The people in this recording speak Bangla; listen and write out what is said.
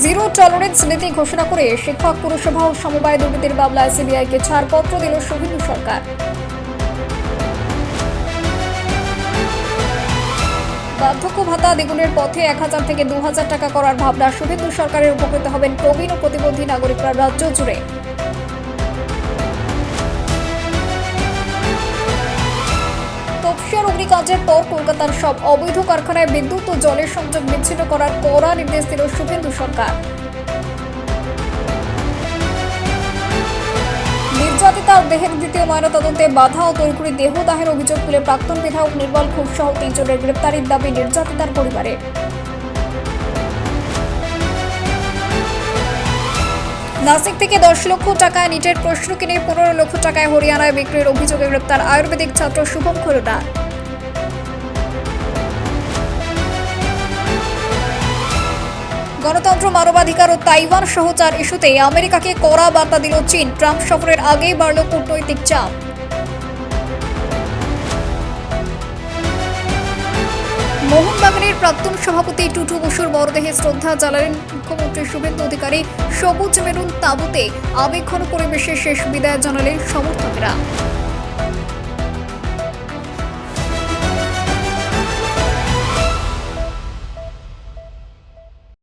জিরো টলারেন্স নীতি ঘোষণা করে শিক্ষক পুরসভা ও সমবায় দুর্নীতির মামলায় সিবিআইকে ছাড়পত্র দিল শুভেন্দু সরকার। বার্ধক্য ভাতা দ্বিগুণের পথে 1,000 থেকে 2,000 টাকা করার ভাবনা শুভেন্দু সরকারের। উপকৃত হবেন প্রবীণ ও প্রতিবন্ধী নাগরিকরা রাজ্য জুড়ে। তপসিয়ার অগ্নিকাণ্ডের পর কলকাতার সব অবৈধ কারখানায় বিদ্যুৎ ও জলের সংযোগ বিচ্ছিন্ন করার কড়া নির্দেশ দিল শুভেন্দু সরকার। নির্যাতিতার দেহের দ্বিতীয় ময়নাতদন্তে বাধা ও তৈরি দেহদাহের অভিযোগ তুলে প্রাক্তন বিধায়ক নির্মল ঘোষ সহ 3 জনের গ্রেপ্তারির দাবি নির্যাতিতার পরিবারের। নাসিক থেকে 10 লক্ষ টাকায় নিটের প্রশ্ন কিনে 15 লক্ষ টাকায় হরিয়ানায় বিক্রির অভিযোগে গ্রেপ্তার আয়ুর্বেদিক ছাত্র শুভম খোরনা। গণতন্ত্র, মানবাধিকার ও তাইওয়ান সহ 4 ইস্যুতে আমেরিকাকে কড়া বার্তা দিল চীন। ট্রাম্প সফরের আগেই বাড়ল কূটনৈতিক চাপ। মোহনবাগানের প্রাক্তন সভাপতি টুটু বসুর মরদেহে শ্রদ্ধা জানালেন মুখ্যমন্ত্রী শুভেন্দু অধিকারী। সবুজ মেরুন তাঁবুতে আবেগঘন পরিবেশে শেষ বিদায় জানালেন সমর্থকেরা।